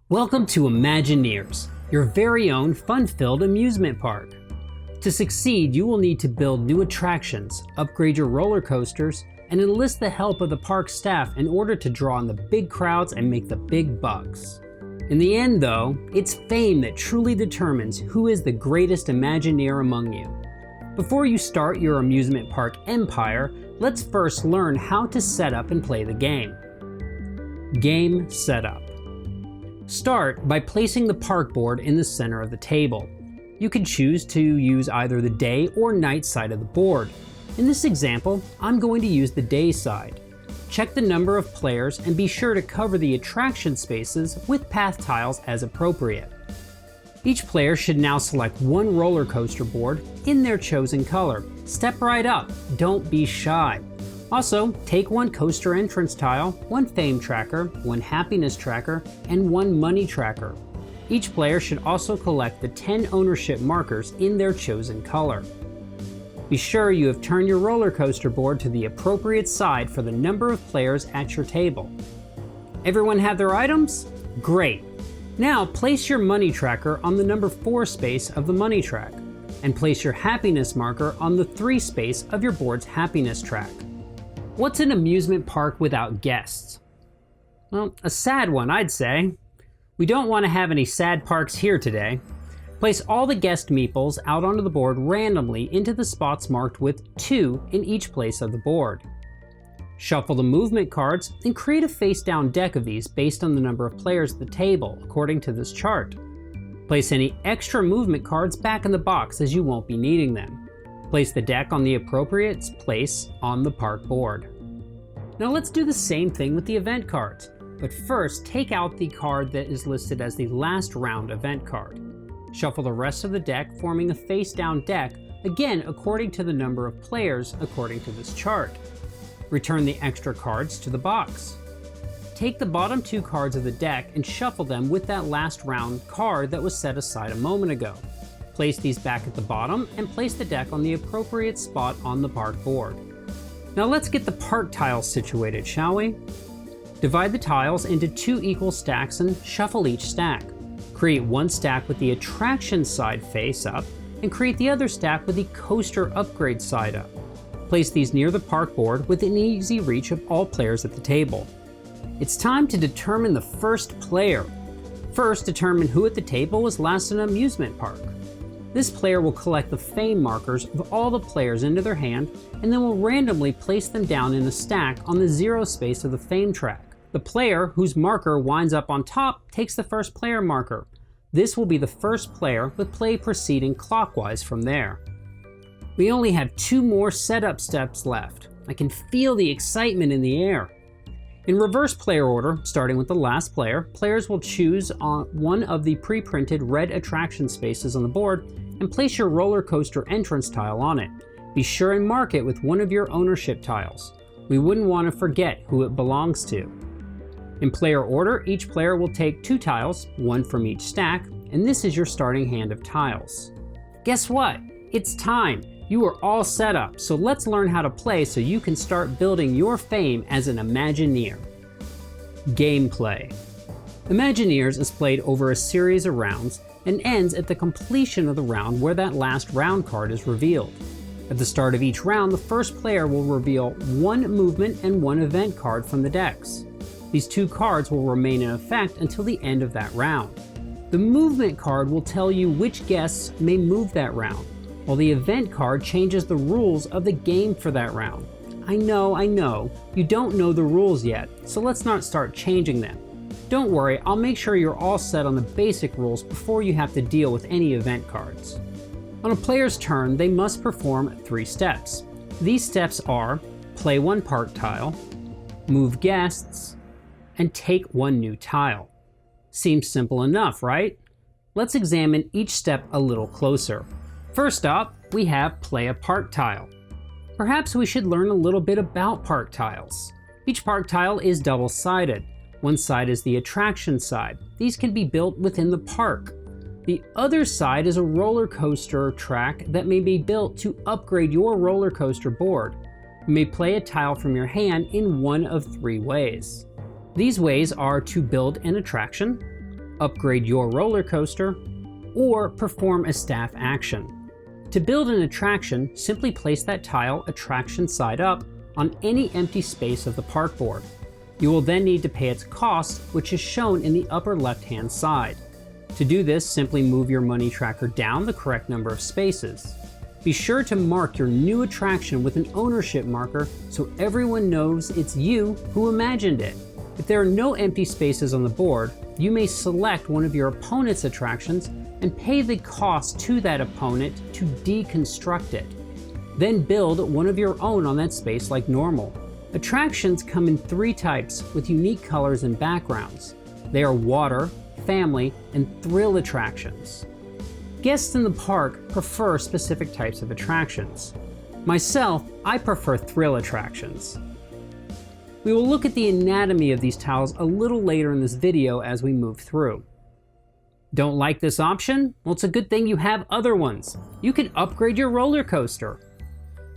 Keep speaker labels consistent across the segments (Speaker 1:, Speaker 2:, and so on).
Speaker 1: Welcome to Imagineers, your very own fun-filled amusement park. To succeed, you will need to build new attractions, upgrade your roller coasters, and enlist the help of the park staff in order to draw in the big crowds and make the big bucks. In the end though, it's fame that truly determines who is the greatest Imagineer among you. Before you start your amusement park empire, let's first learn how to set up and play the game. Game setup. Start by placing the park board in the center of the table. You can choose to use either the day or night side of the board. In this example, I'm going to use the day side. Check the number of players and be sure to cover the attraction spaces with path tiles as appropriate. Each player should now select one roller coaster board in their chosen color. Step right up, don't be shy. Also, take one coaster entrance tile, one fame tracker, one happiness tracker, and one money tracker. Each player should also collect the 10 ownership markers in their chosen color. Be sure you have turned your roller coaster board to the appropriate side for the number of players at your table. Everyone have their items? Great! Now place your money tracker on the number 4 space of the money track, and place your happiness marker on the 3 space of your board's happiness track. What's an amusement park without guests? Well, a sad one, I'd say. We don't want to have any sad parks here today. Place all the guest meeples out onto the board randomly into the spots marked with 2 in each place of the board. Shuffle the movement cards and create a face-down deck of these based on the number of players at the table, according to this chart. Place any extra movement cards back in the box as you won't be needing them. Place the deck on the appropriate place on the park board. Now let's do the same thing with the event cards, but first take out the card that is listed as the last round event card. Shuffle the rest of the deck, forming a face-down deck, again according to the number of players according to this chart. Return the extra cards to the box. Take the bottom 2 cards of the deck and shuffle them with that last round card that was set aside a moment ago. Place these back at the bottom and place the deck on the appropriate spot on the park board. Now let's get the park tiles situated, shall we? Divide the tiles into 2 equal stacks and shuffle each stack. Create one stack with the attraction side face up and create the other stack with the coaster upgrade side up. Place these near the park board within easy reach of all players at the table. It's time to determine the first player. First, determine who at the table was last in an amusement park. This player will collect the fame markers of all the players into their hand and then will randomly place them down in a stack on the 0 space of the fame track. The player whose marker winds up on top takes the first player marker. This will be the first player with play proceeding clockwise from there. We only have 2 more setup steps left. I can feel the excitement in the air. In reverse player order, starting with the last player, players will choose on one of the pre-printed red attraction spaces on the board and place your roller coaster entrance tile on it. Be sure and mark it with one of your ownership tiles. We wouldn't want to forget who it belongs to. In player order, each player will take 2 tiles, 1 from each stack, and this is your starting hand of tiles. Guess what? It's time! You are all set up, so let's learn how to play so you can start building your fame as an Imagineer. Gameplay. Imagineers is played over a series of rounds and ends at the completion of the round where that last round card is revealed. At the start of each round, the first player will reveal 1 movement and 1 event card from the decks. These 2 cards will remain in effect until the end of that round. The movement card will tell you which guests may move that round, while the event card changes the rules of the game for that round. I know, you don't know the rules yet, so let's not start changing them. Don't worry, I'll make sure you're all set on the basic rules before you have to deal with any event cards. On a player's turn, they must perform 3 steps. These steps are play 1 park tile, move guests, and take 1 new tile. Seems simple enough, right? Let's examine each step a little closer. First up, we have play a park tile. Perhaps we should learn a little bit about park tiles. Each park tile is double-sided. One side is the attraction side. These can be built within the park. The other side is a roller coaster track that may be built to upgrade your roller coaster board. You may play a tile from your hand in one of 3 ways. These ways are to build an attraction, upgrade your roller coaster, or perform a staff action. To build an attraction, simply place that tile attraction side up on any empty space of the park board. You will then need to pay its cost, which is shown in the upper left-hand side. To do this, simply move your money tracker down the correct number of spaces. Be sure to mark your new attraction with an ownership marker so everyone knows it's you who imagined it. If there are no empty spaces on the board, you may select one of your opponent's attractions and pay the cost to that opponent to deconstruct it. Then build one of your own on that space like normal. Attractions come in 3 types with unique colors and backgrounds. They are water, family, and thrill attractions. Guests in the park prefer specific types of attractions. Myself, I prefer thrill attractions. We will look at the anatomy of these tiles a little later in this video as we move through. Don't like this option? Well, it's a good thing you have other ones. You can upgrade your roller coaster.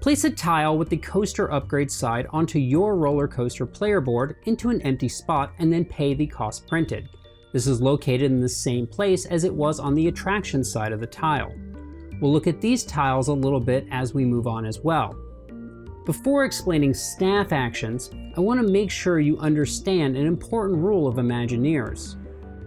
Speaker 1: Place a tile with the coaster upgrade side onto your roller coaster player board into an empty spot and then pay the cost printed. This is located in the same place as it was on the attraction side of the tile. We'll look at these tiles a little bit as we move on as well. Before explaining staff actions, I want to make sure you understand an important rule of Imagineers.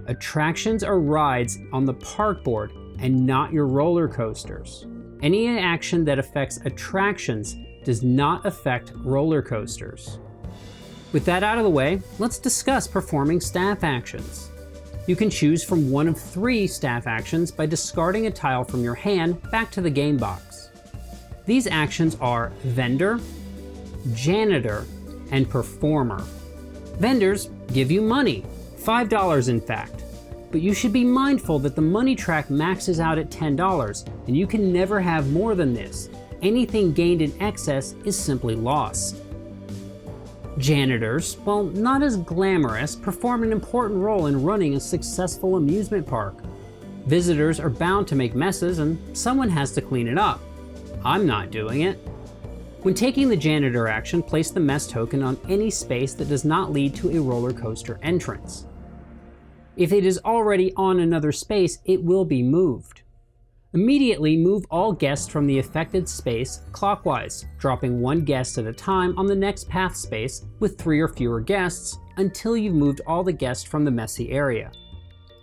Speaker 1: Attractions are rides on the park board and not your roller coasters. Any action that affects attractions does not affect roller coasters. With that out of the way, let's discuss performing staff actions. You can choose from one of 3 staff actions by discarding a tile from your hand back to the game box. These actions are vendor, janitor, and performer. Vendors give you money, $5 in fact, but you should be mindful that the money track maxes out at $10 and you can never have more than this. Anything gained in excess is simply loss. Janitors, while not as glamorous, perform an important role in running a successful amusement park. Visitors are bound to make messes and someone has to clean it up. I'm not doing it. When taking the janitor action, place the mess token on any space that does not lead to a roller coaster entrance. If it is already on another space, it will be moved. Immediately move all guests from the affected space clockwise, dropping 1 guest at a time on the next path space with 3 or fewer guests until you've moved all the guests from the messy area.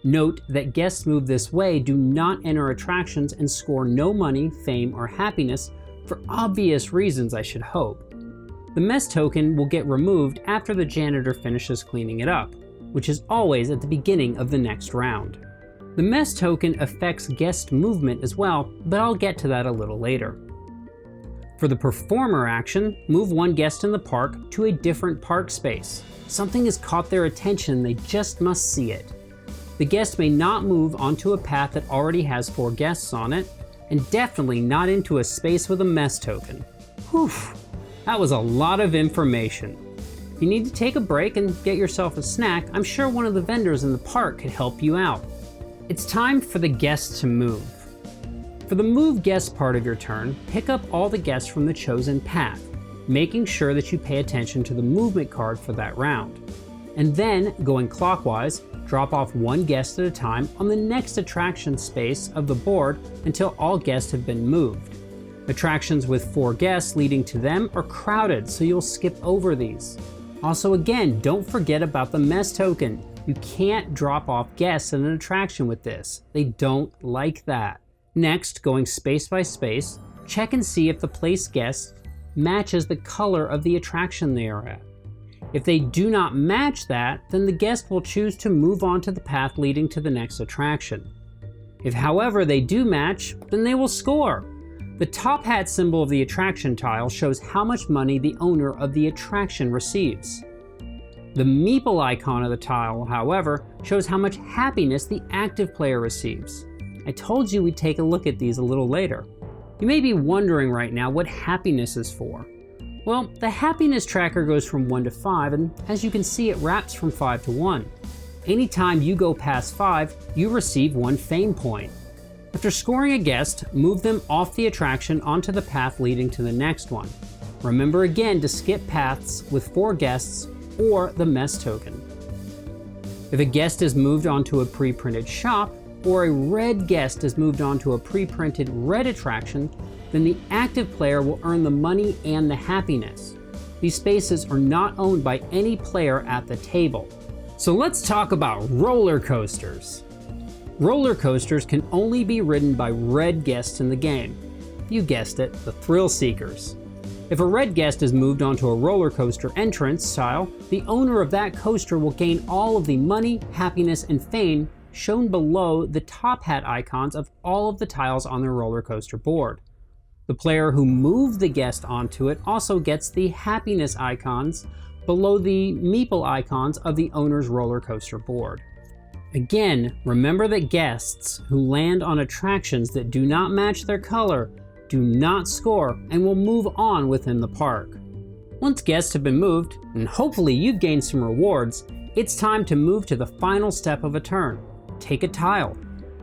Speaker 1: Note that guests moved this way do not enter attractions and score no money, fame, or happiness for obvious reasons, I should hope. The mess token will get removed after the janitor finishes cleaning it up, which is always at the beginning of the next round. The mess token affects guest movement as well, but I'll get to that a little later. For the performer action, move 1 guest in the park to a different park space. Something has caught their attention, they just must see it. The guest may not move onto a path that already has 4 guests on it, and definitely not into a space with a mess token. Whew, that was a lot of information. If you need to take a break and get yourself a snack, I'm sure one of the vendors in the park could help you out. It's time for the guests to move. For the move guest part of your turn, pick up all the guests from the chosen path, making sure that you pay attention to the movement card for that round. And then, going clockwise, drop off 1 guest at a time on the next attraction space of the board until all guests have been moved. Attractions with 4 guests leading to them are crowded, so you'll skip over these. Also again, don't forget about the mess token. You can't drop off guests in an attraction with this. They don't like that. Next, going space by space, check and see if the placed guest matches the color of the attraction they are at. If they do not match that, then the guest will choose to move on to the path leading to the next attraction. If however they do match, then they will score. The top hat symbol of the attraction tile shows how much money the owner of the attraction receives. The meeple icon of the tile, however, shows how much happiness the active player receives. I told you we'd take a look at these a little later. You may be wondering right now what happiness is for. Well, the happiness tracker goes from 1 to 5, and as you can see, it wraps from 5 to 1. Anytime you go past 5, you receive 1 fame point. After scoring a guest, move them off the attraction onto the path leading to the next one. Remember again to skip paths with 4 guests or the mess token. If a guest is moved onto a pre-printed shop, or a red guest is moved onto a pre-printed red attraction, then the active player will earn the money and the happiness. These spaces are not owned by any player at the table. So let's talk about roller coasters. Roller coasters can only be ridden by red guests in the game. You guessed it, the thrill seekers. If a red guest is moved onto a roller coaster entrance tile, the owner of that coaster will gain all of the money, happiness, and fame shown below the top hat icons of all of the tiles on their roller coaster board. The player who moved the guest onto it also gets the happiness icons below the meeple icons of the owner's roller coaster board. Again, remember that guests who land on attractions that do not match their color do not score and will move on within the park. Once guests have been moved, and hopefully you've gained some rewards, it's time to move to the final step of a turn. Take a tile.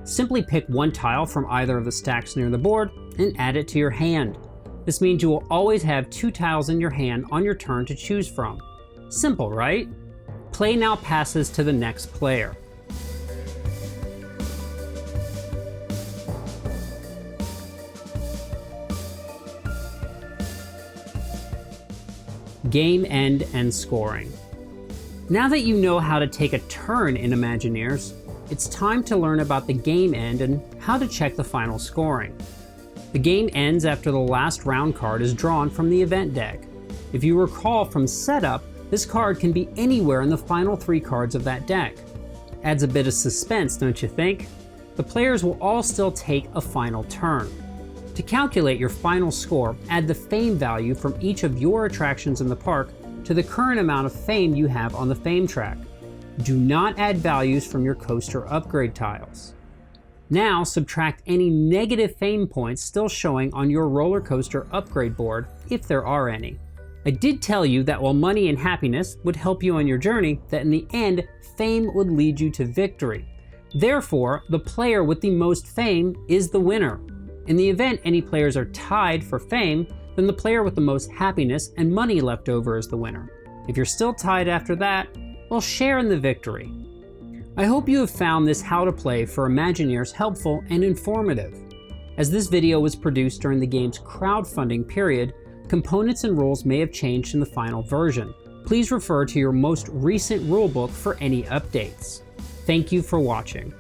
Speaker 1: Simply pick one tile from either of the stacks near the board and add it to your hand. This means you will always have 2 tiles in your hand on your turn to choose from. Simple, right? Play now passes to the next player. Game end and scoring. Now that you know how to take a turn in Imagineers, it's time to learn about the game end and how to check the final scoring. The game ends after the last round card is drawn from the event deck. If you recall from setup, this card can be anywhere in the final 3 cards of that deck. Adds a bit of suspense, don't you think? The players will all still take a final turn. To calculate your final score, add the fame value from each of your attractions in the park to the current amount of fame you have on the fame track. Do not add values from your coaster upgrade tiles. Now subtract any negative fame points still showing on your roller coaster upgrade board, if there are any. I did tell you that while money and happiness would help you on your journey, that in the end, fame would lead you to victory. Therefore, the player with the most fame is the winner. In the event any players are tied for fame, then the player with the most happiness and money left over is the winner. If you're still tied after that, well, share in the victory. I hope you have found this how to play for Imagineers helpful and informative. As this video was produced during the game's crowdfunding period, components and rules may have changed in the final version. Please refer to your most recent rulebook for any updates. Thank you for watching.